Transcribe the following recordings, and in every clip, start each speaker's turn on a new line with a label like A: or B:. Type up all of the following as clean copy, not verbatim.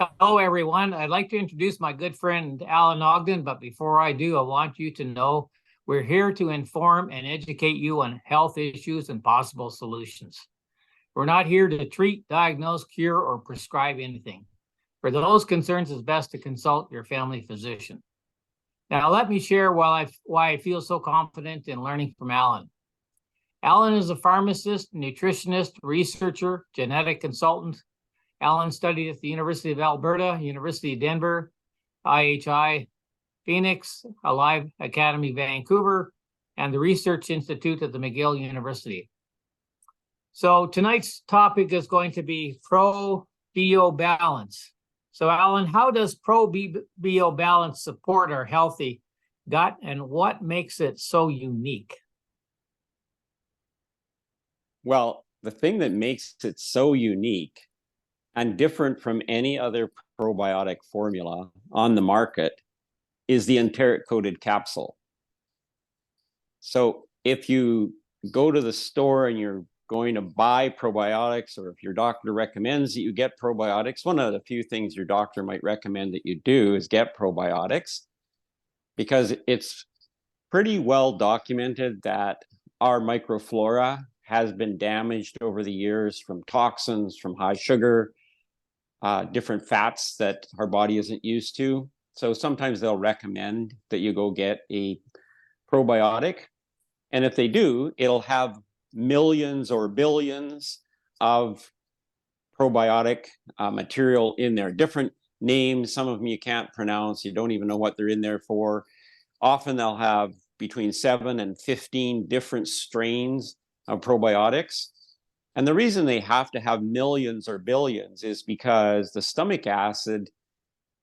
A: Hello, everyone. I'd like to introduce my good friend Alan Ogden, but before I do, I want you to know we're here to inform and educate you on health issues and possible solutions. We're not here to treat, diagnose, cure, or prescribe anything. For those concerns, it's best to consult your family physician. Now, let me share why I feel so confident in learning from Alan. Alan is a pharmacist, nutritionist, researcher, genetic consultant. Alan studied at the University of Alberta, University of Denver, IHI Phoenix, Alive Academy Vancouver, and the Research Institute at the McGill University. So tonight's topic is going to be Probio Balance. So Alan, how does Probio Balance support our healthy gut, and what makes it so unique?
B: Well, the thing that makes it so unique and different from any other probiotic formula on the market is the enteric-coated capsule. So if you go to the store and you're going to buy probiotics, or if your doctor recommends that you get probiotics, one of the few things your doctor might recommend that you do is get probiotics, because it's pretty well documented that our microflora has been damaged over the years from toxins, from high sugar, different fats that our body isn't used to. So sometimes they'll recommend that you go get a probiotic. And if they do, it'll have millions or billions of probiotic material in there, different names. Some of them you can't pronounce. You don't even know what they're in there for. Often they'll have between 7 and 15 different strains of probiotics. And the reason they have to have millions or billions is because the stomach acid,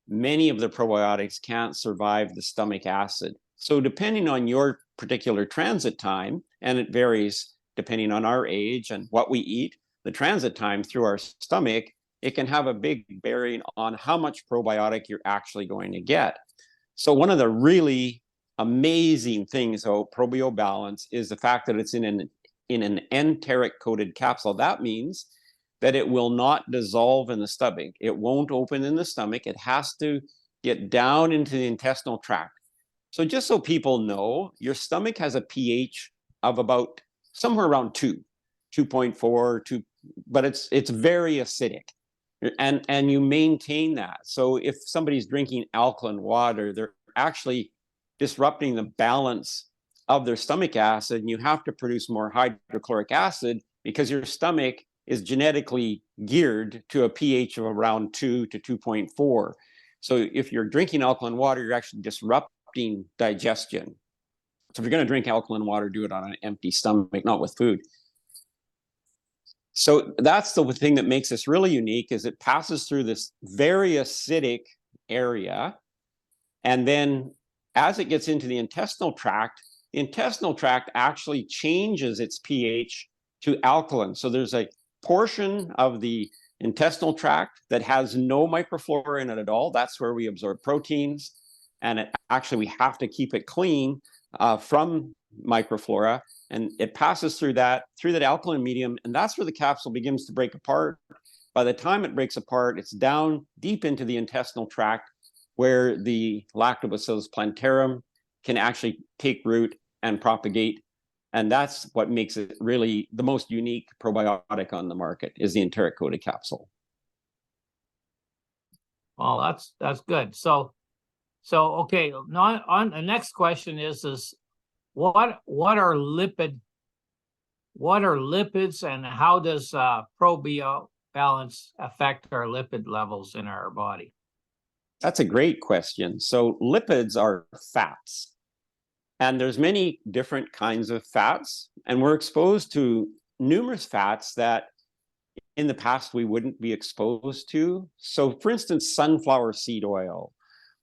B: many of the probiotics can't survive the stomach acid. So depending on your particular transit time, and it varies depending on our age and what we eat, the transit time through our stomach, it can have a big bearing on how much probiotic you're actually going to get. So one of the really amazing things about Probio Balance is the fact that it's in an enteric-coated capsule. That means that it will not dissolve in the stomach. It won't open in the stomach. It has to get down into the intestinal tract. So just so people know, your stomach has a pH of about somewhere around 2.4, 2, but it's very acidic. And you maintain that. So if somebody's drinking alkaline water, they're actually disrupting the balance of their stomach acid, and you have to produce more hydrochloric acid because your stomach is genetically geared to a pH of around 2 to 2.4. So if you're drinking alkaline water, you're actually disrupting digestion. So if you're going to drink alkaline water, do it on an empty stomach, not with food. So that's the thing that makes this really unique, is it passes through this very acidic area, and then as it gets into the intestinal tract actually changes its pH to alkaline. So there's a portion of the intestinal tract that has no microflora in it at all. That's where we absorb proteins. And we have to keep it clean from microflora. And it passes through that alkaline medium. And that's where the capsule begins to break apart. By the time it breaks apart, it's down deep into the intestinal tract, where the Lactobacillus plantarum can actually take root and propagate. And that's what makes it really the most unique probiotic on the market, is the enteric-coated capsule.
A: Well, that's good. So okay, now on the next question is what are lipids, and how does Probio Balance affect our lipid levels in our body?
B: That's a great question. So lipids are fats, and there's many different kinds of fats, and we're exposed to numerous fats that in the past we wouldn't be exposed to. So for instance, sunflower seed oil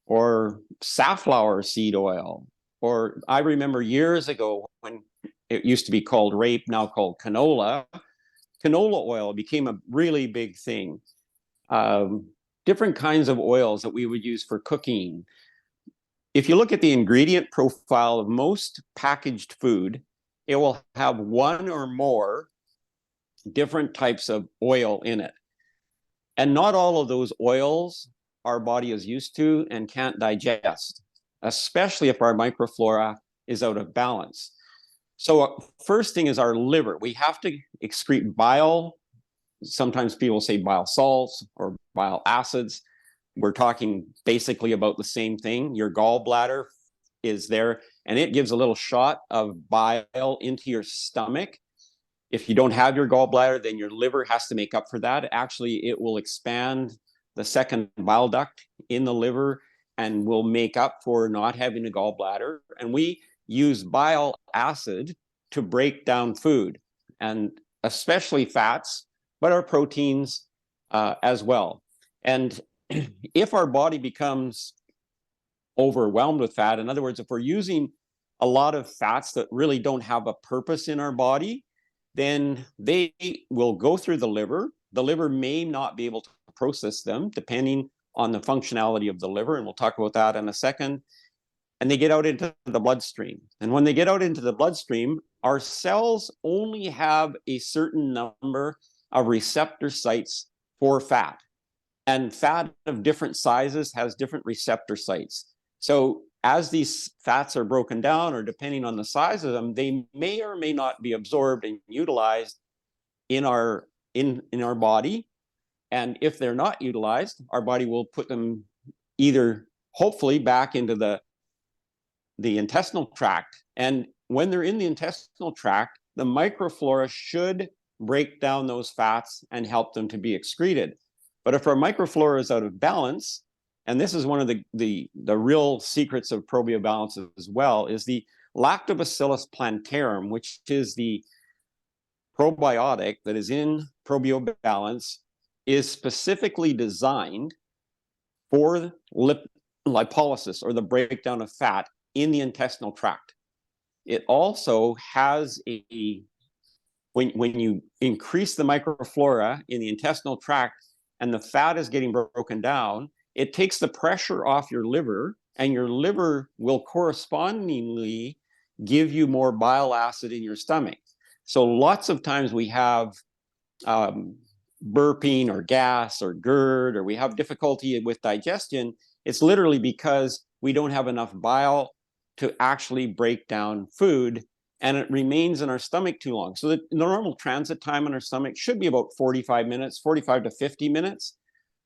B: or safflower seed oil, or I remember years ago when it used to be called rape, now called canola oil became a really big thing. Different kinds of oils that we would use for cooking. If you look at the ingredient profile of most packaged food, it will have one or more different types of oil in it. And not all of those oils our body is used to and can't digest, especially if our microflora is out of balance. So first thing is our liver. We have to excrete bile. Sometimes people say bile salts or bile acids. We're talking basically about the same thing. Your gallbladder is there, and it gives a little shot of bile into your stomach. If you don't have your gallbladder, then your liver has to make up for that. Actually, it will expand the second bile duct in the liver and will make up for not having a gallbladder. And we use bile acid to break down food, and especially fats, but our proteins as well. And if our body becomes overwhelmed with fat, in other words, if we're using a lot of fats that really don't have a purpose in our body, then they will go through the liver. The liver may not be able to process them depending on the functionality of the liver, and we'll talk about that in a second. And they get out into the bloodstream. And when they get out into the bloodstream, our cells only have a certain number of receptor sites for fat. And fat of different sizes has different receptor sites. So as these fats are broken down, or depending on the size of them, they may or may not be absorbed and utilized in our body. And if they're not utilized, our body will put them either hopefully back into the intestinal tract. And when they're in the intestinal tract, the microflora should break down those fats and help them to be excreted. But if our microflora is out of balance, and this is one of the real secrets of Probio BALANCE as well, is the Lactobacillus plantarum, which is the probiotic that is in Probio BALANCE, is specifically designed for lipolysis, or the breakdown of fat in the intestinal tract. It also has when you increase the microflora in the intestinal tract and the fat is getting broken down, it takes the pressure off your liver, and your liver will correspondingly give you more bile acid in your stomach. So lots of times we have burping or gas or GERD, or we have difficulty with digestion. It's literally because we don't have enough bile to actually break down food, and it remains in our stomach too long. So the normal transit time in our stomach should be about 45 minutes, 45 to 50 minutes.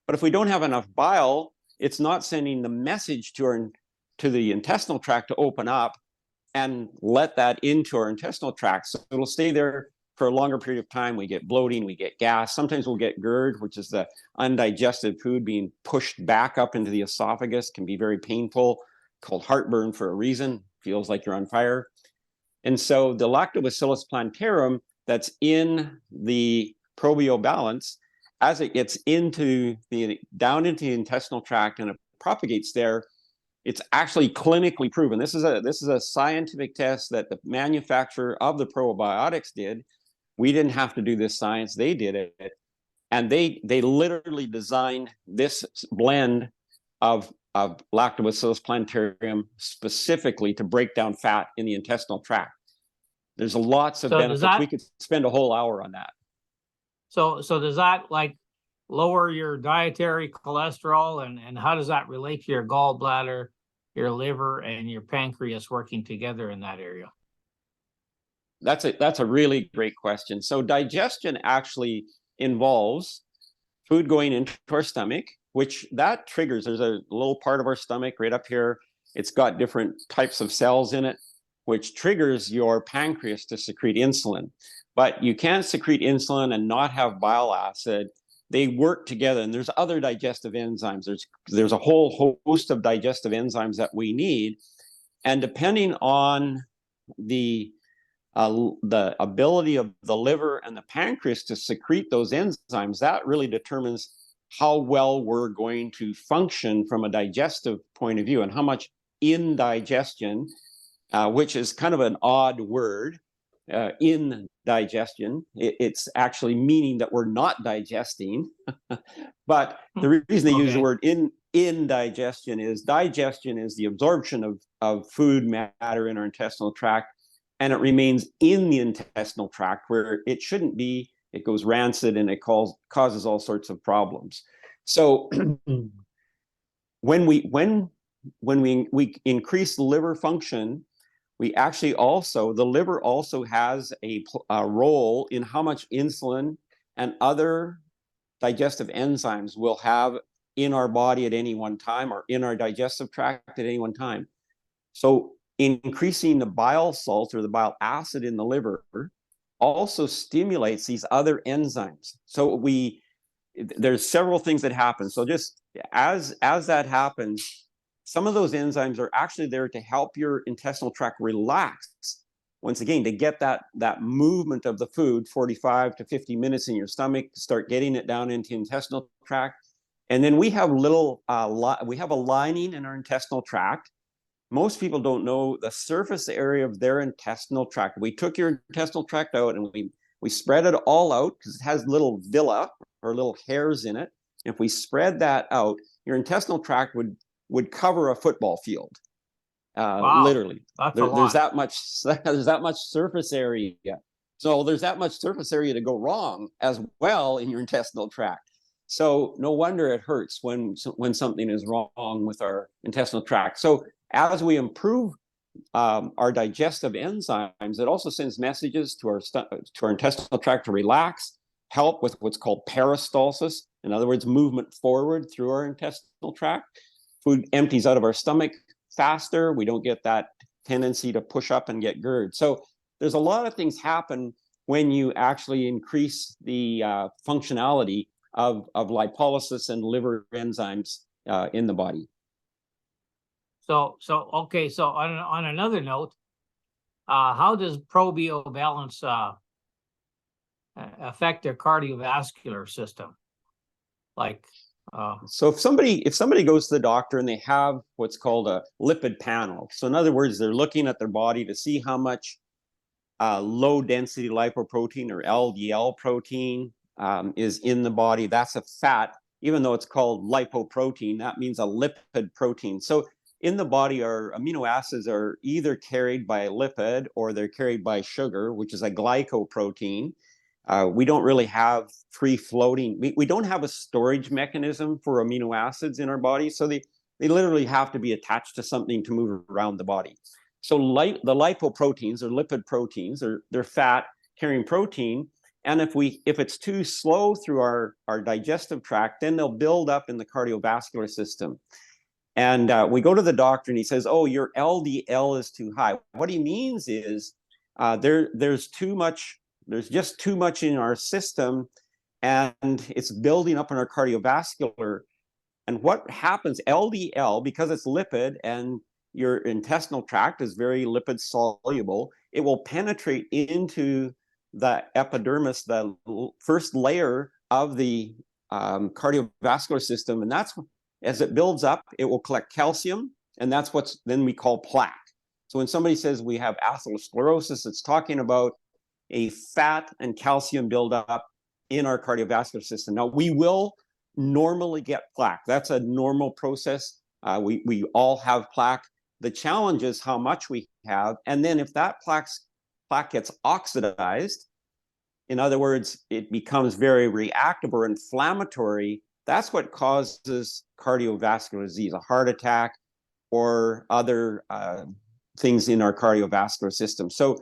B: But if we don't have enough bile, it's not sending the message to the intestinal tract to open up and let that into our intestinal tract. So it'll stay there for a longer period of time. We get bloating, we get gas. Sometimes we'll get GERD, which is the undigested food being pushed back up into the esophagus, can be very painful, called heartburn for a reason, feels like you're on fire. And so the Lactobacillus plantarum that's in the Probio BALANCE, as it gets down into the intestinal tract and it propagates there, it's actually clinically proven. This is a scientific test that the manufacturer of the probiotics did. We didn't have to do this science; they did it, and they literally designed this blend of Lactobacillus plantarum specifically to break down fat in the intestinal tract. There's lots of benefits. We could spend a whole hour on that.
A: So does that like lower your dietary cholesterol, and how does that relate to your gallbladder, your liver, and your pancreas working together in that area?
B: That's a really great question. So digestion actually involves food going into our stomach, which that triggers, there's a little part of our stomach right up here. It's got different types of cells in it, which triggers your pancreas to secrete insulin. But you can't secrete insulin and not have bile acid. They work together, and there's other digestive enzymes. There's a whole host of digestive enzymes that we need. And depending on the ability of the liver and the pancreas to secrete those enzymes, that really determines how well we're going to function from a digestive point of view, and how much indigestion, which is kind of an odd word, indigestion. It's actually meaning that we're not digesting. But the reason they use the word indigestion is digestion is the absorption of food matter in our intestinal tract, and it remains in the intestinal tract where it shouldn't be it goes rancid and it causes all sorts of problems. So when we increase liver function, we actually also, the liver also has a role in how much insulin and other digestive enzymes we'll have in our body at any one time, or in our digestive tract at any one time. So increasing the bile salt or the bile acid in the liver also stimulates these other enzymes. So there's several things that happen. So just as that happens, some of those enzymes are actually there to help your intestinal tract relax. Once again, to get that movement of the food, 45 to 50 minutes in your stomach, start getting it down into intestinal tract. And then we have we have a lining in our intestinal tract. Most people don't know the surface area of their intestinal tract. We took your intestinal tract out and we spread it all out, because it has little villi or little hairs in it. If we spread that out, your intestinal tract would cover a football field.
A: Wow,
B: literally.
A: there's
B: that much surface area. So there's that much surface area to go wrong as well in your intestinal tract. So no wonder it hurts when something is wrong with our intestinal tract. So as we improve our digestive enzymes, it also sends messages to our intestinal tract to relax, help with what's called peristalsis. In other words, movement forward through our intestinal tract. Food empties out of our stomach faster. We don't get that tendency to push up and get GERD. So there's a lot of things happen when you actually increase the functionality of lipolysis and liver enzymes in the body.
A: So okay. So on another note, how does Probio BALANCE affect their cardiovascular system? Like,
B: so if somebody goes to the doctor and they have what's called a lipid panel, so in other words, they're looking at their body to see how much low density lipoprotein or LDL protein is in the body. That's a fat, even though it's called lipoprotein, that means a lipid protein. So in the body, our amino acids are either carried by a lipid or they're carried by sugar, which is a glycoprotein. We don't really have free floating. We don't have a storage mechanism for amino acids in our body. So they literally have to be attached to something to move around the body. So the lipoproteins or lipid proteins, they're fat carrying protein. And if it's too slow through our digestive tract, then they'll build up in the cardiovascular system. And we go to the doctor and he says, oh, your LDL is too high. What he means is there's just too much in our system, and it's building up in our cardiovascular. And what happens, LDL, because it's lipid and your intestinal tract is very lipid soluble, it will penetrate into the epidermis, the first layer of the cardiovascular system. And that's, as it builds up, it will collect calcium, and that's what's then we call plaque. So when somebody says we have atherosclerosis, it's talking about a fat and calcium buildup in our cardiovascular system. Now, we will normally get plaque. That's a normal process. We all have plaque. The challenge is how much we have. And then if that plaque gets oxidized, in other words, it becomes very reactive or inflammatory, that's what causes cardiovascular disease, a heart attack, or other things in our cardiovascular system. So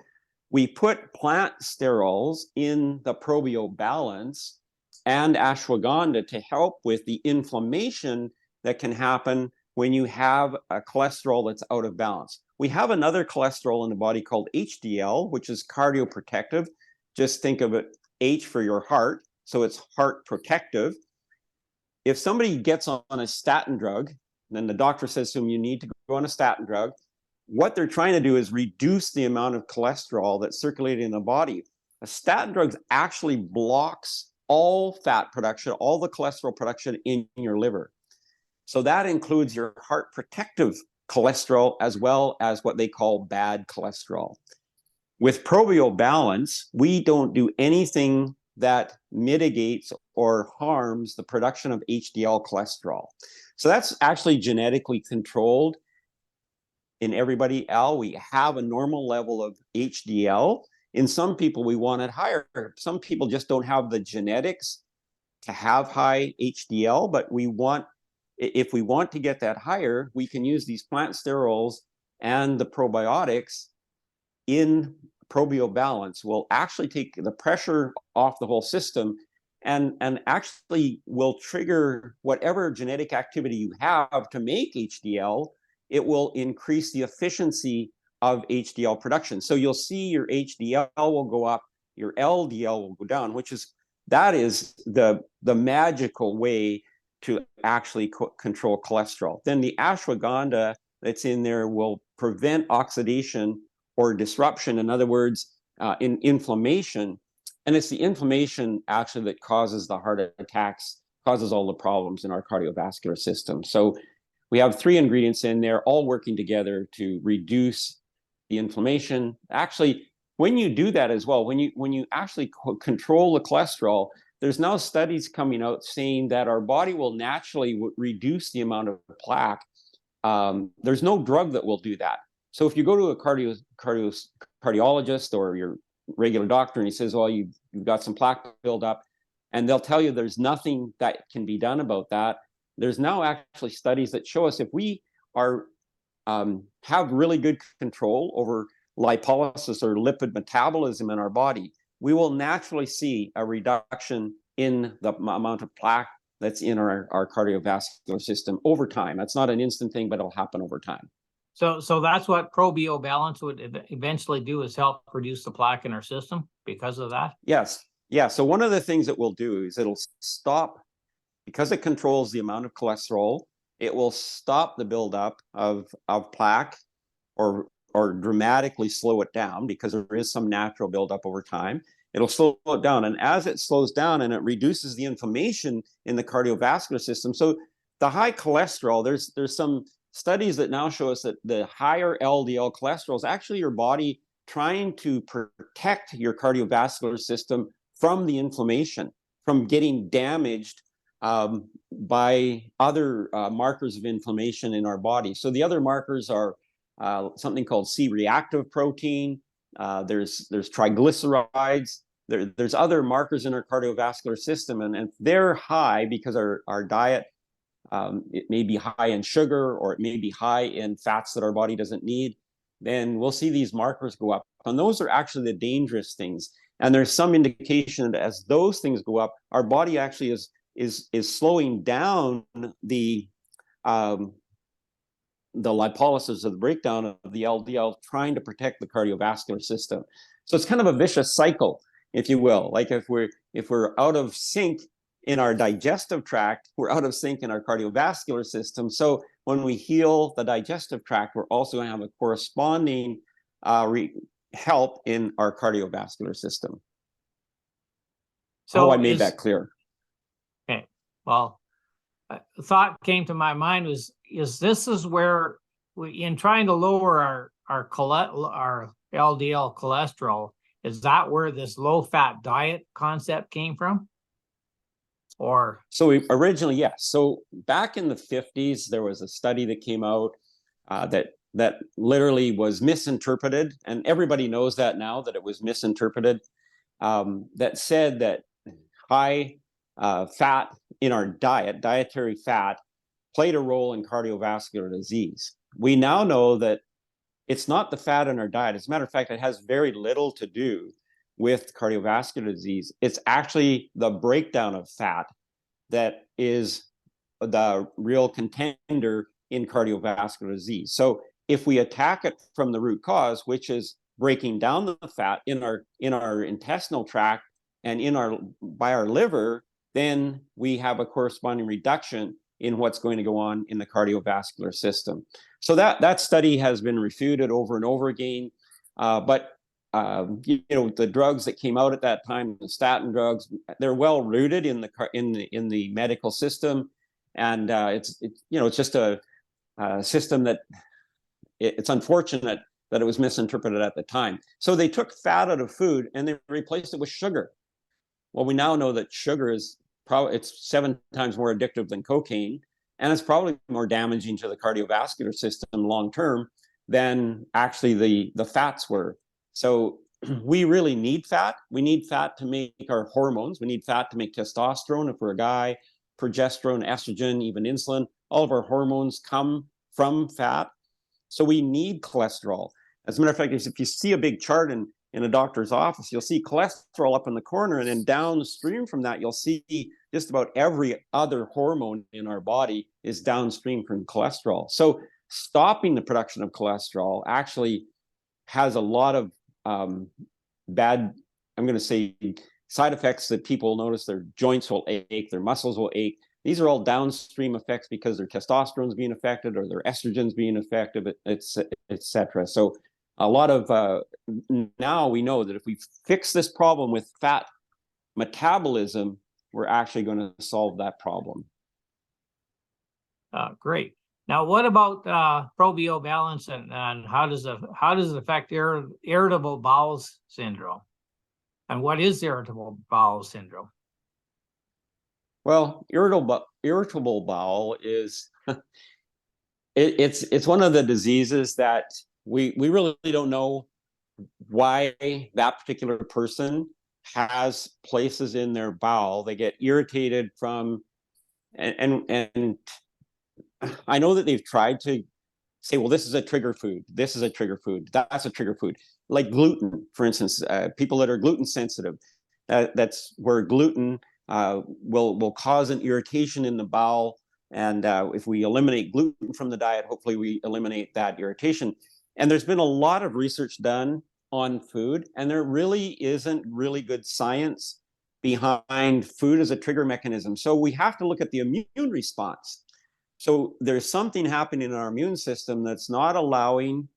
B: we put plant sterols in the Probio BALANCE and ashwagandha to help with the inflammation that can happen when you have a cholesterol that's out of balance. We have another cholesterol in the body called HDL, which is cardioprotective. Just think of it, H for your heart, so it's heart protective. If somebody gets on a statin drug, then the doctor says to them, you need to go on a statin drug. What they're trying to do is reduce the amount of cholesterol that's circulating in the body. A statin drug actually blocks all fat production, all the cholesterol production in your liver. So that includes your heart protective cholesterol as well as what they call bad cholesterol. With Probio BALANCE, we don't do anything that mitigates or harms the production of HDL cholesterol. So that's actually genetically controlled in everybody. We have a normal level of HDL, In some people, we want it higher. Some people just don't have the genetics to have high HDL, but if we want to get that higher, we can use these plant sterols, and the probiotics in Probio Balance will actually take the pressure off the whole system, and actually will trigger whatever genetic activity you have to make HDL. It will increase the efficiency of HDL production. So you'll see your HDL will go up, your LDL will go down, that is the magical way to actually control cholesterol. Then the ashwagandha that's in there will prevent oxidation or disruption. In other words, in inflammation. And it's the inflammation actually that causes the heart attacks, causes all the problems in our cardiovascular system. So we have 3 ingredients in there, all working together to reduce the inflammation. Actually, when you do that as well, when you actually control the cholesterol, there's now studies coming out saying that our body will naturally reduce the amount of plaque. There's no drug that will do that. So if you go to a cardiologist or your regular doctor and he says, well, you've got some plaque buildup, and they'll tell you there's nothing that can be done about that. There's now actually studies that show us if we have really good control over lipolysis or lipid metabolism in our body, we will naturally see a reduction in the amount of plaque that's in our cardiovascular system over time. That's not an instant thing, but it'll happen over time.
A: So that's what Probio Balance would eventually do, is help reduce the plaque in our system because of that?
B: Yes. Yeah. So one of the things it will do is it'll stop, because it controls the amount of cholesterol, it will stop the buildup of plaque or dramatically slow it down, because there is some natural buildup over time. It'll slow it down. And as it slows down and it reduces the inflammation in the cardiovascular system. So the high cholesterol, there's some studies that now show us that the higher LDL cholesterol is actually your body trying to protect your cardiovascular system from the inflammation, from getting damaged by other markers of inflammation in our body. So the other markers are something called C-reactive protein. There's triglycerides. There's other markers in our cardiovascular system, and they're high because our diet, it may be high in sugar, or it may be high in fats that our body doesn't need. Then we'll see these markers go up, and those are actually the dangerous things. And there's some indication that as those things go up, our body actually is slowing down the lipolysis, or the breakdown of the LDL, trying to protect the cardiovascular system. So it's kind of a vicious cycle, if you will. Like if we're out of sync in our digestive tract, we're out of sync in our cardiovascular system. So when we heal the digestive tract, we're also going to have a corresponding help in our cardiovascular system. So I made that clear.
A: Okay. Well, a thought came to my mind was, this is where in trying to lower our LDL cholesterol, is that where this low fat diet concept came from? Or
B: originally, yes. So back in the 50s, there was a study that came out that literally was misinterpreted, and everybody knows that now, that it was misinterpreted. That said that high fat in our diet, dietary fat, played a role in cardiovascular disease. We now know that it's not the fat in our diet. As a matter of fact, it has very little to do with cardiovascular disease. It's actually the breakdown of fat that is the real contender in cardiovascular disease. So if we attack it from the root cause, which is breaking down the fat in our intestinal tract and by our liver, then we have a corresponding reduction in what's going to go on in the cardiovascular system. So that study has been refuted over and over again. But the drugs that came out at that time, the statin drugs, they're well rooted in the medical system, and it's just a system that it's unfortunate that it was misinterpreted at the time. So they took fat out of food and they replaced it with sugar. Well, we now know that sugar is it's 7 times more addictive than cocaine, and it's probably more damaging to the cardiovascular system long term than actually the fats were. So we really need fat. We need fat to make our hormones. We need fat to make testosterone if we're a guy, progesterone, estrogen, even insulin. All of our hormones come from fat. So we need cholesterol. As a matter of fact, if you see a big chart in a doctor's office, you'll see cholesterol up in the corner, and then downstream from that, you'll see just about every other hormone in our body is downstream from cholesterol. So stopping the production of cholesterol actually has a lot of bad, I'm going to say, side effects that people notice. Their joints will ache, their muscles will ache. These are all downstream effects because their testosterone is being affected or their estrogen's being affected, etc. So a lot of now we know that if we fix this problem with fat metabolism, we're actually going to solve that problem.
A: Great. Now, what about Probio Balance, and how does it affect irritable bowel syndrome? And what is irritable bowel syndrome?
B: Well, irritable bowel is it's one of the diseases that we really don't know why that particular person has places in their bowel. They get irritated from, and I know that they've tried to say, well, this is a trigger food. This is a trigger food. That's a trigger food. Like gluten, for instance, people that are gluten sensitive, that's where gluten will cause an irritation in the bowel. And if we eliminate gluten from the diet, hopefully we eliminate that irritation. And there's been a lot of research done on food, and there really isn't really good science behind food as a trigger mechanism. So we have to look at the immune response. So there's something happening in our immune system that's not allowing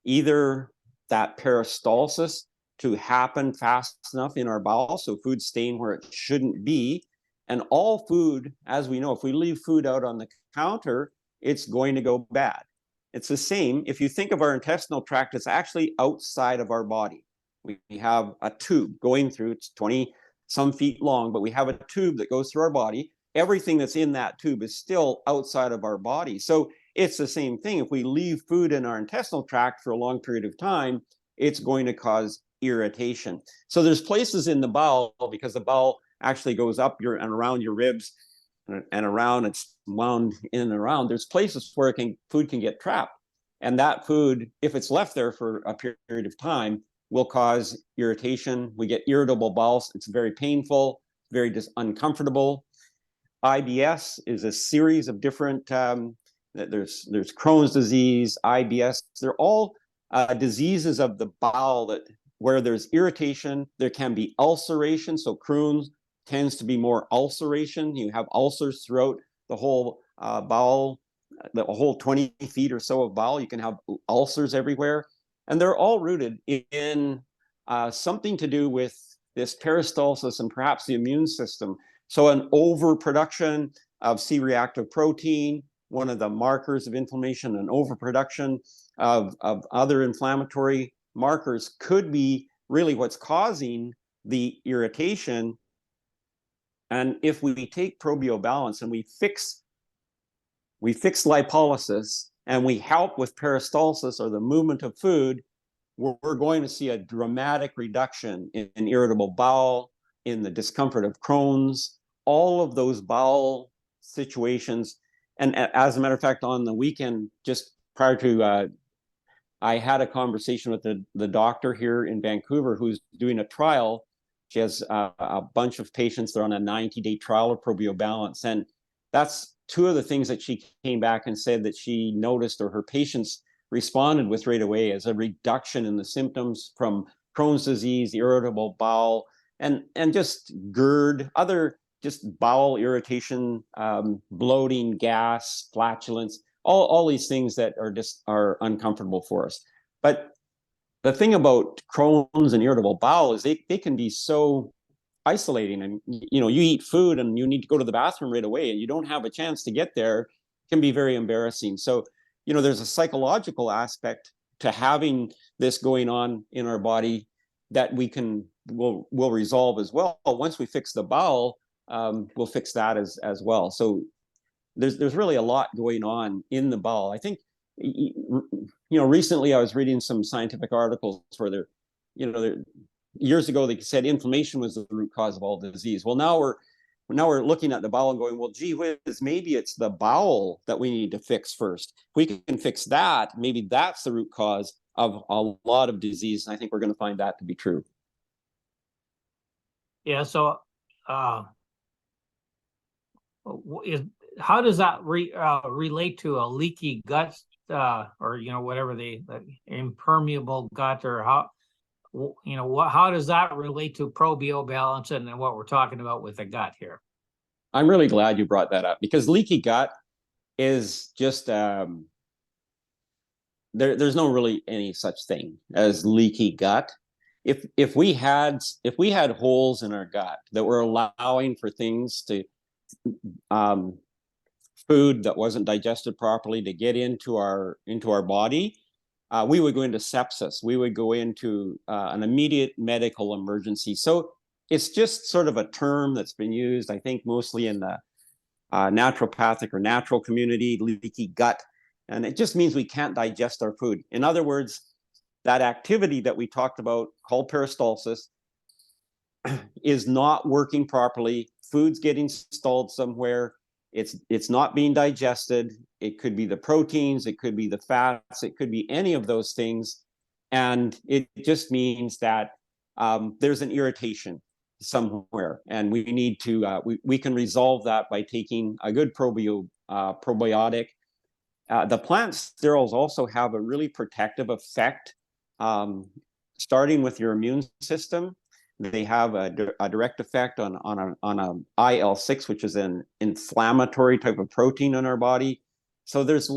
B: either that peristalsis to happen fast enough in our bowel, so food staying where it shouldn't be. And all food, as we know, if we leave food out on the counter, it's going to go bad. It's the same. If you think of our intestinal tract, it's actually outside of our body. We have a tube going through, it's 20 some feet long, but we have a tube that goes through our body. Everything that's in that tube is still outside of our body. So it's the same thing. If we leave food in our intestinal tract for a long period of time, it's going to cause irritation. So there's places in the bowel, because the bowel actually goes up and around your ribs and around, it's wound in and around. There's places where food can get trapped. And that food, if it's left there for a period of time, will cause irritation. We get irritable bowels. It's very painful, very uncomfortable. IBS is a series of different, there's Crohn's disease, IBS. They're all diseases of the bowel where there's irritation. There can be ulceration. So Crohn's tends to be more ulceration. You have ulcers throughout the whole bowel, the whole 20 feet or so of bowel. You can have ulcers everywhere. And they're all rooted in something to do with this peristalsis and perhaps the immune system. So an overproduction of C-reactive protein, one of the markers of inflammation, an overproduction of other inflammatory markers could be really what's causing the irritation. And if we take Probio Balance and we fix lipolysis and we help with peristalsis or the movement of food, we're going to see a dramatic reduction in irritable bowel, in the discomfort of Crohn's, all of those bowel situations. And as a matter of fact, on the weekend, just prior to, I had a conversation with the doctor here in Vancouver who's doing a trial. She has a bunch of patients. They're on a 90-day trial of Probio Balance. And that's two of the things that she came back and said that she noticed, or her patients responded with right away, as a reduction in the symptoms from Crohn's disease, irritable bowel, and just GERD, other just bowel irritation, bloating, gas, flatulence, all these things that are uncomfortable for us. But the thing about Crohn's and irritable bowel is they can be so isolating. And you eat food and you need to go to the bathroom right away and you don't have a chance to get there. It can be very embarrassing. So there's a psychological aspect to having this going on in our body that will resolve as well. Once we fix the bowel, we'll fix that as well. So there's really a lot going on in the bowel. I think recently I was reading some scientific articles where years ago they said inflammation was the root cause of all disease. Well, now we're looking at the bowel and going, well, gee whiz, maybe it's the bowel that we need to fix first. If we can fix that, maybe that's the root cause of a lot of disease. And I think we're going to find that to be true.
A: Yeah. So, how does that relate to a leaky gut, or whatever the impermeable gut, or how how does that relate to Probio Balance and then what we're talking about with the gut here?
B: I'm really glad you brought that up, because leaky gut is just there's no really any such thing as leaky gut. If we had holes in our gut that were allowing for things to food that wasn't digested properly to get into our body, we would go into sepsis. We would go into an immediate medical emergency. So it's just sort of a term that's been used, I think, mostly in the naturopathic or natural community, leaky gut. And it just means we can't digest our food. In other words, that activity that we talked about called peristalsis is not working properly. Food's getting stalled somewhere. It's not being digested. It could be the proteins, it could be the fats, it could be any of those things. And it just means that there's an irritation somewhere, and we need to we can resolve that by taking a good probiotic. The plant sterols also have a really protective effect, starting with your immune system. They have a direct effect on a IL-6, which is an inflammatory type of protein in our body. So there's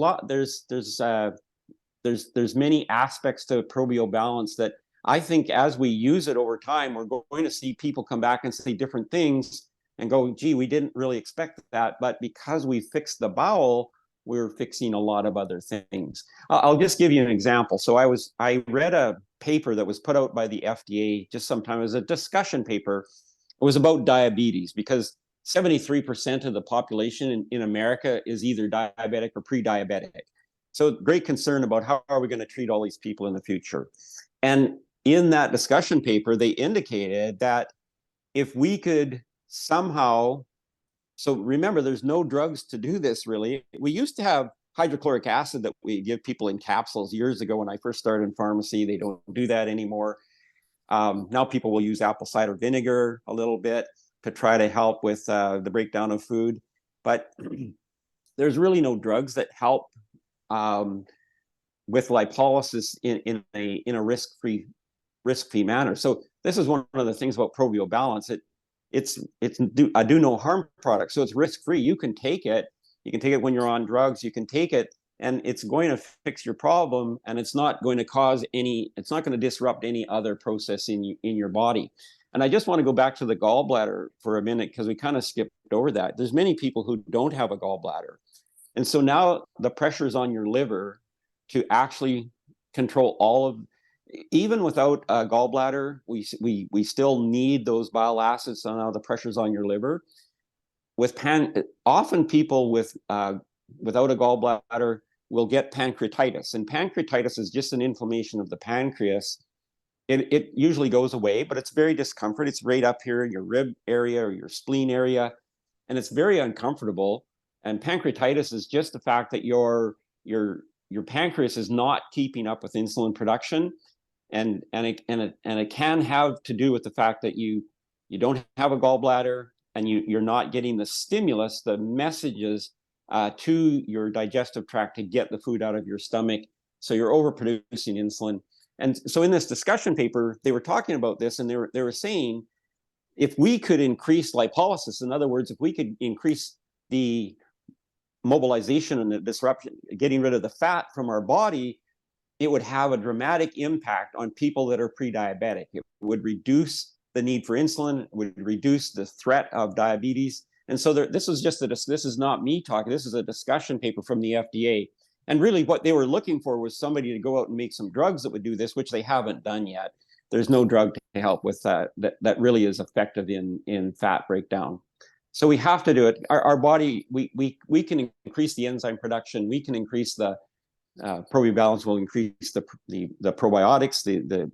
B: many aspects to Probio Balance that I think as we use it over time, we're going to see people come back and say different things and go, gee, we didn't really expect that. But because we fixed the bowel, we're fixing a lot of other things. I'll just give you an example. So I read a paper that was put out by the FDA just sometime. It was a discussion paper. It was about diabetes, because 73% of the population in America is either diabetic or pre-diabetic. So great concern about how are we going to treat all these people in the future. And in that discussion paper, they indicated that if we could somehow, so remember, there's no drugs to do this really. We used to have hydrochloric acid that we give people in capsules years ago when I first started in pharmacy. They don't do that anymore. Now people will use apple cider vinegar a little bit to try to help with the breakdown of food. But there's really no drugs that help with lipolysis in a risk-free manner. So this is one of the things about Probio Balance. It's a do no harm product, so it's risk-free. You can take it. You can take it when you're on drugs. You can take it, and it's going to fix your problem, and it's not going to cause any. It's not going to disrupt any other process in your body. And I just want to go back to the gallbladder for a minute, because we kind of skipped over that. There's many people who don't have a gallbladder, and so now the pressure is on your liver to actually control all of. Even without a gallbladder, we still need those bile acids. So now the pressure's on your liver. Often people without a gallbladder will get pancreatitis, and pancreatitis is just an inflammation of the pancreas. It usually goes away, but it's very discomfort. It's right up here in your rib area or your spleen area, and it's very uncomfortable. And pancreatitis is just the fact that your pancreas is not keeping up with insulin production. And it can have to do with the fact that you don't have a gallbladder, and you're not getting the stimulus, the messages to your digestive tract to get the food out of your stomach. So you're overproducing insulin. And so in this discussion paper, they were talking about this, and they were saying, if we could increase lipolysis, in other words, if we could increase the mobilization and the disruption, getting rid of the fat from our body, it would have a dramatic impact on people that are pre-diabetic. It would reduce the need for insulin, it would reduce the threat of diabetes. And so this is not me talking, this is a discussion paper from the FDA. And really what they were looking for was somebody to go out and make some drugs that would do this, which they haven't done yet. There's no drug to help with that really is effective in fat breakdown. So we have to do it. Our body, we can increase the enzyme production, we can increase the Probio Balance will increase the probiotics, the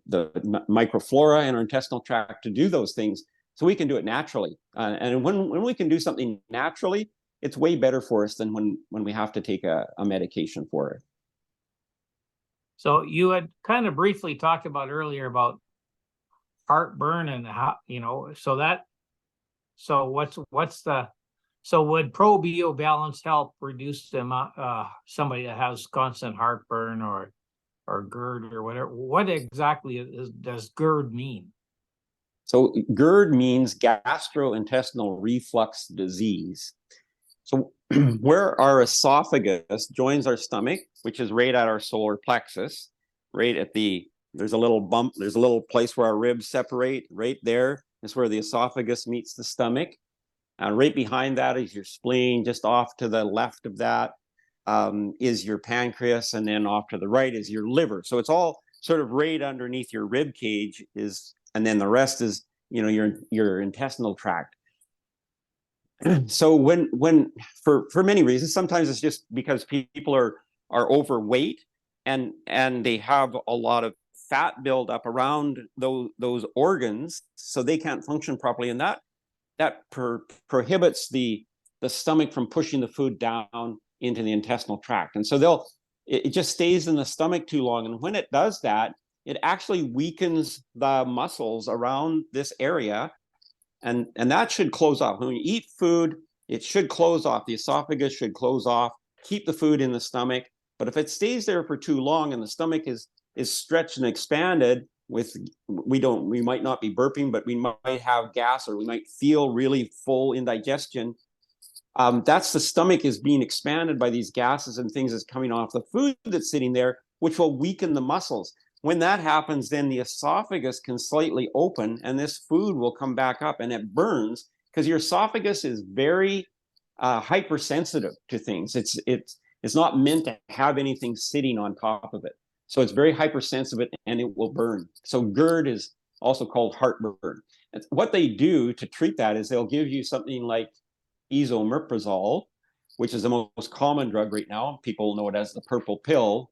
B: microflora in our intestinal tract to do those things, so we can do it naturally. And when we can do something naturally, it's way better for us than when we have to take a medication for it.
A: So you had kind of briefly talked about earlier about heartburn and how, so would Probio Balance help reduce the amount, somebody that has constant heartburn or GERD or whatever? What exactly does GERD mean?
B: So GERD means gastrointestinal reflux disease. So where our esophagus joins our stomach, which is right at our solar plexus, right at there's a little bump, there's a little place where our ribs separate. Right there is where the esophagus meets the stomach. Right behind that is your spleen. Just off to the left of that is your pancreas, and then off to the right is your liver. So it's all sort of right underneath your rib cage and then the rest is your intestinal tract. So when for many reasons, sometimes it's just because people are overweight and they have a lot of fat buildup around those organs, so they can't function properly, and that prohibits the stomach from pushing the food down into the intestinal tract. And so it just stays in the stomach too long. And when it does that, it actually weakens the muscles around this area. And that should close off. When you eat food, it should close off. The esophagus should close off, keep the food in the stomach. But if it stays there for too long and the stomach is stretched and expanded, we might not be burping, but we might have gas, or we might feel really full indigestion. That's the stomach is being expanded by these gases and things that's coming off the food that's sitting there, which will weaken the muscles. When that happens, then the esophagus can slightly open and this food will come back up, and it burns because your esophagus is very hypersensitive to things. It's not meant to have anything sitting on top of it. So it's very hypersensitive and it will burn. So GERD is also called heartburn. What they do to treat that is they'll give you something like esomeprazole, which is the most common drug right now. People know it as the purple pill.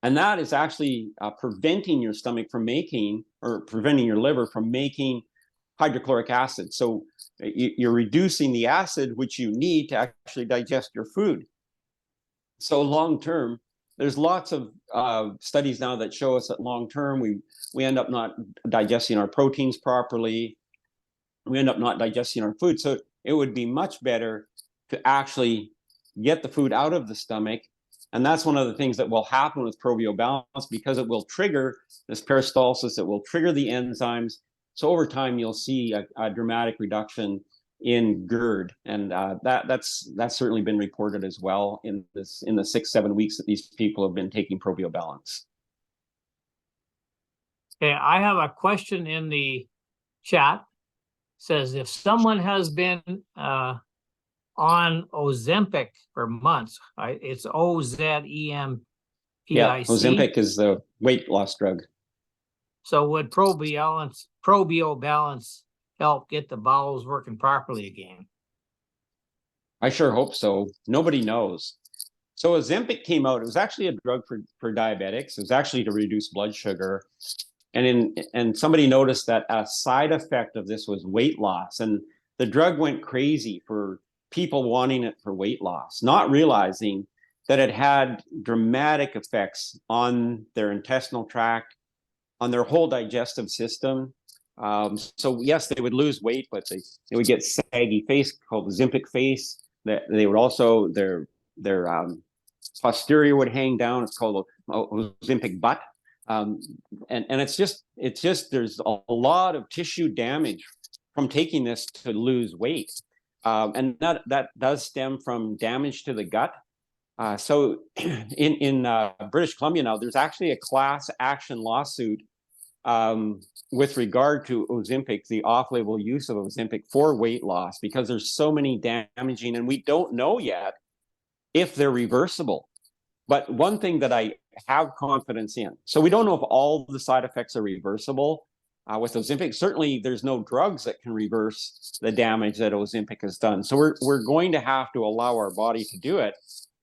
B: And that is actually preventing your stomach from preventing your liver from making hydrochloric acid. So you're reducing the acid which you need to actually digest your food. So long term, there's lots of studies now that show us that long term we end up not digesting our proteins properly. We end up not digesting our food. So it would be much better to actually get the food out of the stomach. And that's one of the things that will happen with Probio Balance, because it will trigger this peristalsis, it will trigger the enzymes. So over time, you'll see a dramatic reduction in GERD, and that's certainly been reported as well in the 6-7 weeks that these people have been taking Probio Balance.
A: Okay, I have a question in the chat. It says, if someone has been on Ozempic for months, it's Ozempic.
B: Yeah, Ozempic is the weight loss drug.
A: So would Probio Balance help get the bowels working properly again?
B: I sure hope so. Nobody knows. So Ozempic came out. It was actually a drug for diabetics. It was actually to reduce blood sugar. And somebody noticed that a side effect of this was weight loss. And the drug went crazy for people wanting it for weight loss, not realizing that it had dramatic effects on their intestinal tract, on their whole digestive system. So yes, they would lose weight, but they would get saggy face called Ozempic face. They would also, their posterior would hang down. It's called Ozempic butt. And it's just there's a lot of tissue damage from taking this to lose weight. And that does stem from damage to the gut. So in British Columbia now, there's actually a class action lawsuit with regard to Ozempic, the off-label use of Ozempic for weight loss, because there's so many damaging, and we don't know yet if they're reversible. But one thing that I have confidence in, so we don't know if all the side effects are reversible with Ozempic. Certainly, there's no drugs that can reverse the damage that Ozempic has done. So we're going to have to allow our body to do it.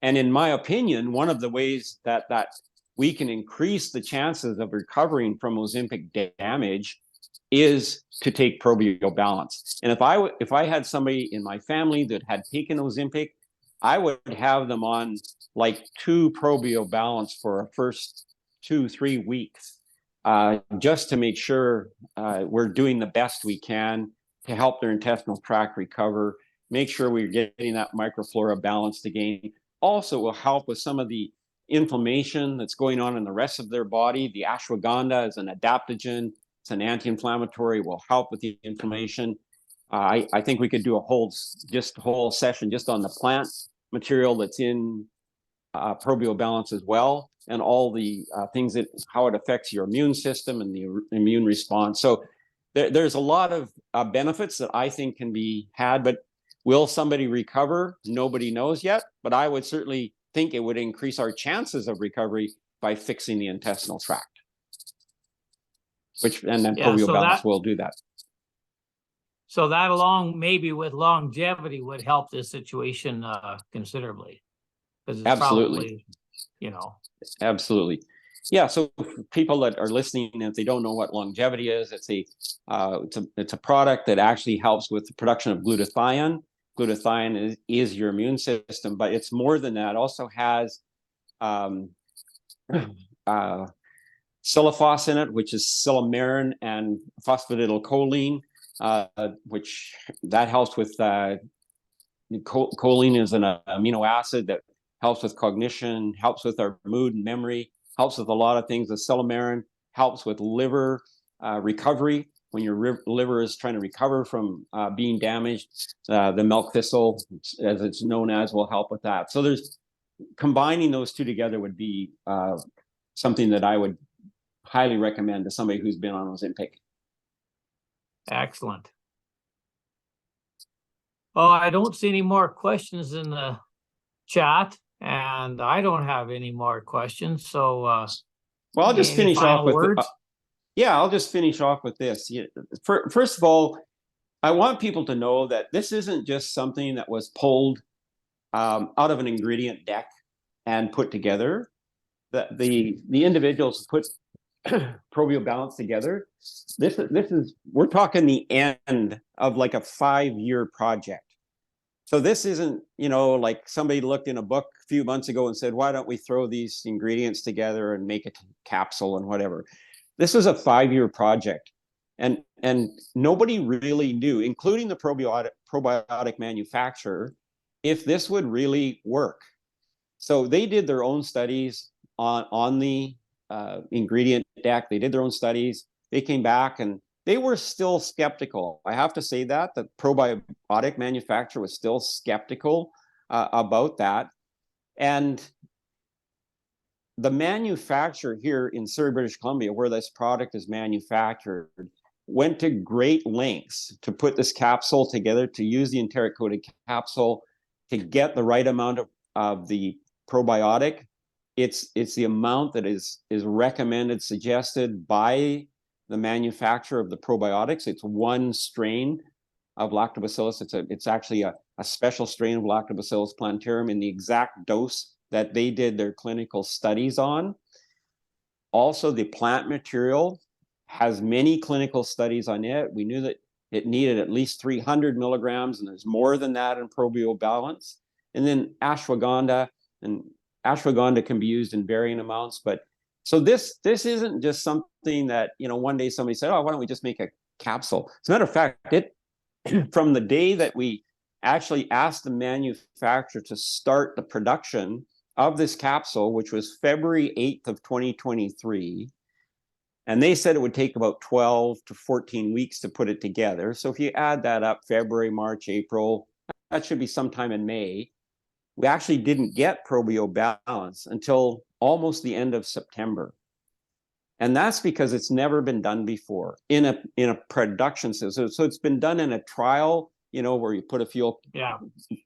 B: And in my opinion, one of the ways that we can increase the chances of recovering from Ozempic damage is to take Probio Balance. And if I had somebody in my family that had taken Ozempic, I would have them on like 2 Probio Balance for a first 2-3 weeks, just to make sure we're doing the best we can to help their intestinal tract recover, make sure we're getting that microflora balanced again. Also, will help with some of the inflammation that's going on in the rest of their body. The ashwagandha is an adaptogen. It's an anti-inflammatory, will help with the inflammation. I think we could do a whole session just on the plant material that's in Probio Balance as well, and all the things that, how it affects your immune system and the immune response. So there's a lot of benefits that I think can be had, but will somebody recover? Nobody knows yet, but I would certainly think it would increase our chances of recovery by fixing the intestinal tract. And then Probio Balance will do that.
A: So that along maybe with longevity would help this situation considerably. Because it's
B: absolutely,
A: probably,
B: absolutely. Yeah, so people that are listening, if they don't know what longevity is, it's a product that actually helps with the production of glutathione. Glutathione is your immune system, but it's more than that. It also has silafos in it, which is silymarin and phosphatidylcholine, which that helps with choline is an amino acid that helps with cognition, helps with our mood and memory, helps with a lot of things. The silymarin helps with liver recovery. When your liver is trying to recover from being damaged, the milk thistle, as it's known as, will help with that. So there's combining those two together would be something that I would highly recommend to somebody who's been on Ozempic.
A: Excellent. Oh, I don't see any more questions in the chat, and I don't have any more questions. So,
B: well, I'll just finish off with I'll just finish off with this. First of all, I want people to know that this isn't just something that was pulled out of an ingredient deck and put together. That the individuals put Probio Balance together. This is we're talking the end of like a 5-year project. So this isn't, like somebody looked in a book a few months ago and said, why don't we throw these ingredients together and make a capsule and whatever. This was a 5-year project, and nobody really knew, including the probiotic manufacturer, if this would really work. So they did their own studies on the ingredient deck. They did their own studies. They came back and they were still skeptical. I have to say that the probiotic manufacturer was still skeptical about that. And the manufacturer here in Surrey, British Columbia, where this product is manufactured, went to great lengths to put this capsule together, to use the enteric-coated capsule, to get the right amount of the probiotic. It's the amount that is recommended, suggested by the manufacturer of the probiotics. It's one strain of Lactobacillus. It's actually a special strain of Lactobacillus plantarum in the exact dose that they did their clinical studies on. Also, the plant material has many clinical studies on it. We knew that it needed at least 300 milligrams, and there's more than that in Probio Balance. And then ashwagandha, and ashwagandha can be used in varying amounts. But so this isn't just something that, one day somebody said, oh, why don't we just make a capsule? As a matter of fact, from the day that we actually asked the manufacturer to start the production of this capsule, which was February 8th of 2023, and they said it would take about 12 to 14 weeks to put it together. So if you add that up, February, March, April, that should be sometime in May. We actually didn't get Probio Balance until almost the end of September. And that's because it's never been done before in a production system. So it's been done in a trial, where you put a few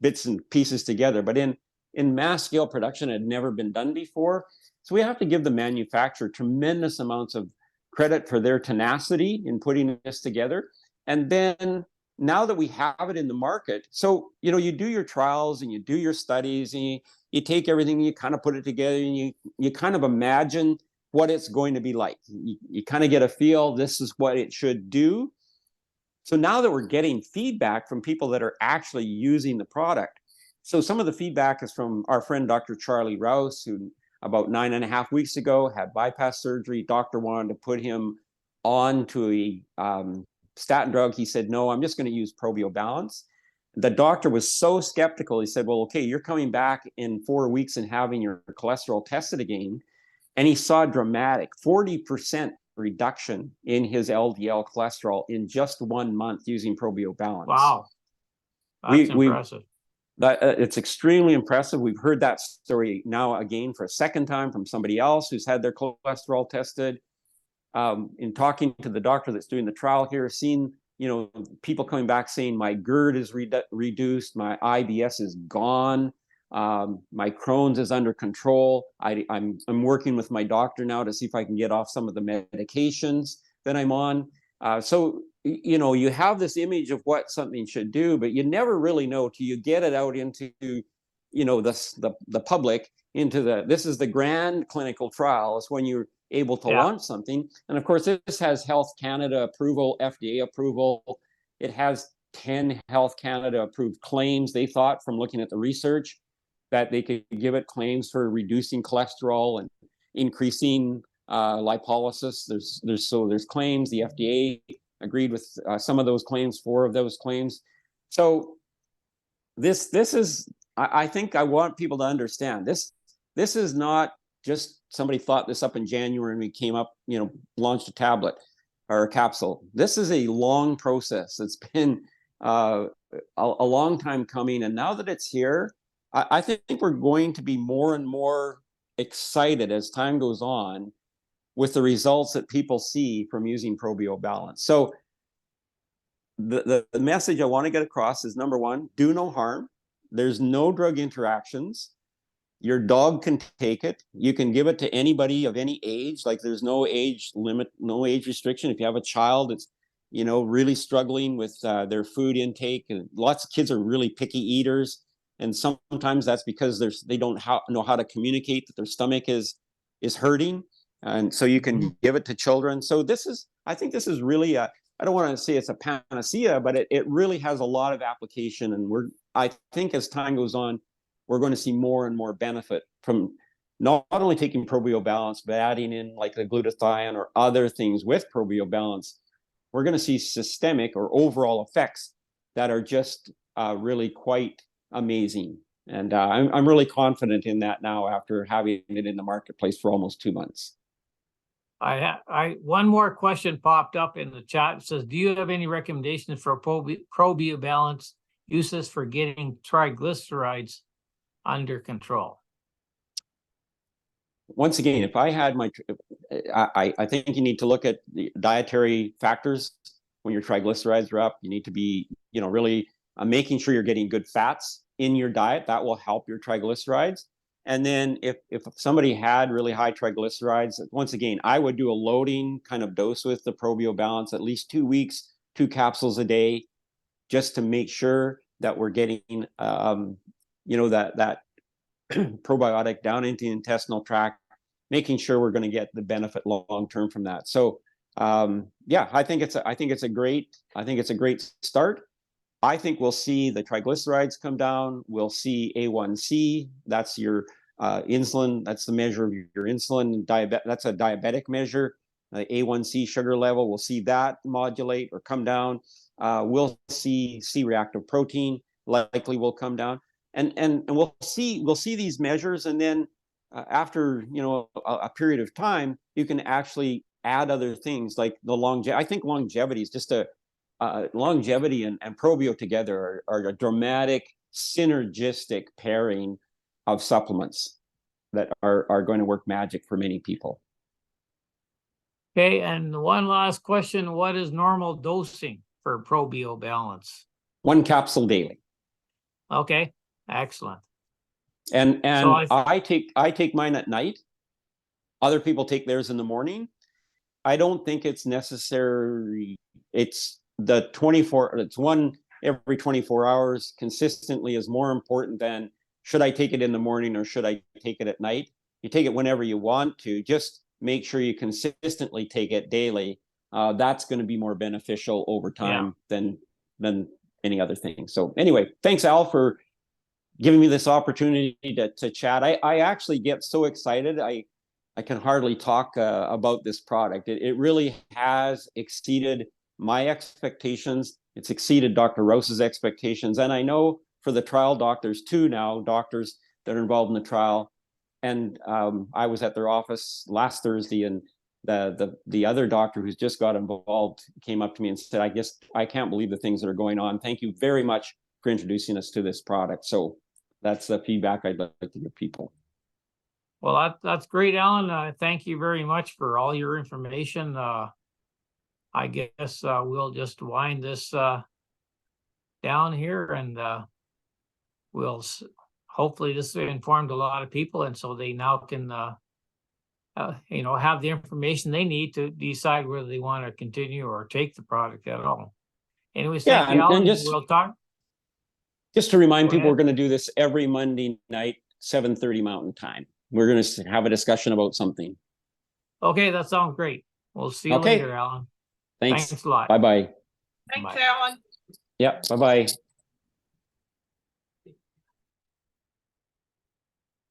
B: bits and pieces together. But in mass scale production, it had never been done before. So we have to give the manufacturer tremendous amounts of credit for their tenacity in putting this together. And then now that we have it in the market, so, you know, you do your trials and you do your studies and you take everything and you kind of put it together and you kind of imagine what it's going to be like. You kind of get a feel, this is what it should do. So now that we're getting feedback from people that are actually using the product. So some of the feedback is from our friend, Dr. Charlie Rouse, who about 9.5 weeks ago had bypass surgery. Doctor wanted to put him on to a statin drug. He said, no, I'm just going to use Probio Balance. The doctor was so skeptical. He said, well, okay, you're coming back in 4 weeks and having your cholesterol tested again. And he saw a dramatic 40% reduction in his LDL cholesterol in just 1 month using Probio Balance.
A: Wow. That's impressive.
B: It's extremely impressive. We've heard that story now again for a second time from somebody else who's had their cholesterol tested. In talking to the doctor that's doing the trial here, seeing, you know, people coming back saying my GERD is reduced, my IBS is gone, my Crohn's is under control. I'm working with my doctor now to see if I can get off some of the medications that I'm on. So, you know, you have this image of what something should do, but you never really know till you get it out into, you know, the public, into this is the grand clinical trial. It's when you're able to launch something. And of course, this has Health Canada approval, FDA approval. It has 10 Health Canada approved claims. They thought from looking at the research that they could give it claims for reducing cholesterol and increasing lipolysis. There's claims. The FDA agreed with some of those claims, 4 of those claims. So this is, I think I want people to understand this is not just somebody thought this up in January and we came up, you know, launched a tablet or a capsule. This is a long process. It's been a long time coming. And now that it's here, I think we're going to be more and more excited as time goes on with the results that people see from using Probio Balance. So the message I want to get across is, number one, do no harm. There's no drug interactions. Your dog can take it. You can give it to anybody of any age. Like, there's no age limit, no age restriction. If you have a child that's, you know, really struggling with their food intake, and lots of kids are really picky eaters, and sometimes that's because they don't know how to communicate that their stomach is hurting, and so you can give it to children. So I think this is really I don't want to say it's a panacea, but it really has a lot of application, and I think as time goes on, we're going to see more and more benefit from not only taking Probio Balance, but adding in like the glutathione or other things with Probio Balance. We're going to see systemic or overall effects that are just really quite amazing. And I'm really confident in that now after having it in the marketplace for almost 2 months.
A: One more question popped up in the chat. It says, do you have any recommendations for Probio Balance uses for getting triglycerides under control?
B: Once again, if I had I think you need to look at the dietary factors when your triglycerides are up. You need to be, you know, really making sure you're getting good fats in your diet. That will help your triglycerides. And then if somebody had really high triglycerides, once again, I would do a loading kind of dose with the Probio Balance, at least 2 weeks, 2 capsules a day, just to make sure that we're getting, you know, that probiotic down into the intestinal tract, making sure we're going to get the benefit long term from that. So yeah, I think it's a great start. I think we'll see the triglycerides come down. We'll see A1C. That's your insulin. That's the measure of your insulin. That's a diabetic measure. A1C sugar level. We'll see that modulate or come down. We'll see C-reactive protein likely will come down, and we'll see these measures, and then after, you know, a period of time, you can actually add other things like the longevity. I think longevity is just longevity and Probio together are a dramatic synergistic pairing of supplements that are going to work magic for many people.
A: Okay, and one last question: what is normal dosing for Probio Balance? 1
B: capsule daily.
A: Okay, excellent.
B: And so I take mine at night. Other people take theirs in the morning. I don't think it's necessary. It's the 24, it's one every 24 hours consistently is more important than should I take it in the morning or should I take it at night? You take it whenever you want to, just make sure you consistently take it daily. That's going to be more beneficial over time than any other thing. So anyway, thanks Al for giving me this opportunity to chat. I actually get so excited. I can hardly talk about this product. It really has exceeded my expectations. It's exceeded Dr. Rose's expectations. And I know for the trial doctors too now, doctors that are involved in the trial. And I was at their office last Thursday, and the other doctor who's just got involved came up to me and said, I can't believe the things that are going on. Thank you very much for introducing us to this product. So that's the feedback I'd like to give people.
A: Well, that's great, Alan. Thank you very much for all your information. I guess we'll just wind this down here, and we'll hopefully this informed a lot of people, and so they now can have the information they need to decide whether they want to continue or take the product at all. Anyways, thank you, Alan. We'll talk.
B: Just to remind people, we're going to do this every Monday night, 7:30 Mountain Time. We're going to have a discussion about something.
A: Okay, that sounds great. We'll see you later, Alan.
B: Thanks
A: a lot.
B: Bye-bye.
C: Thanks, Alan.
B: Yeah, bye-bye.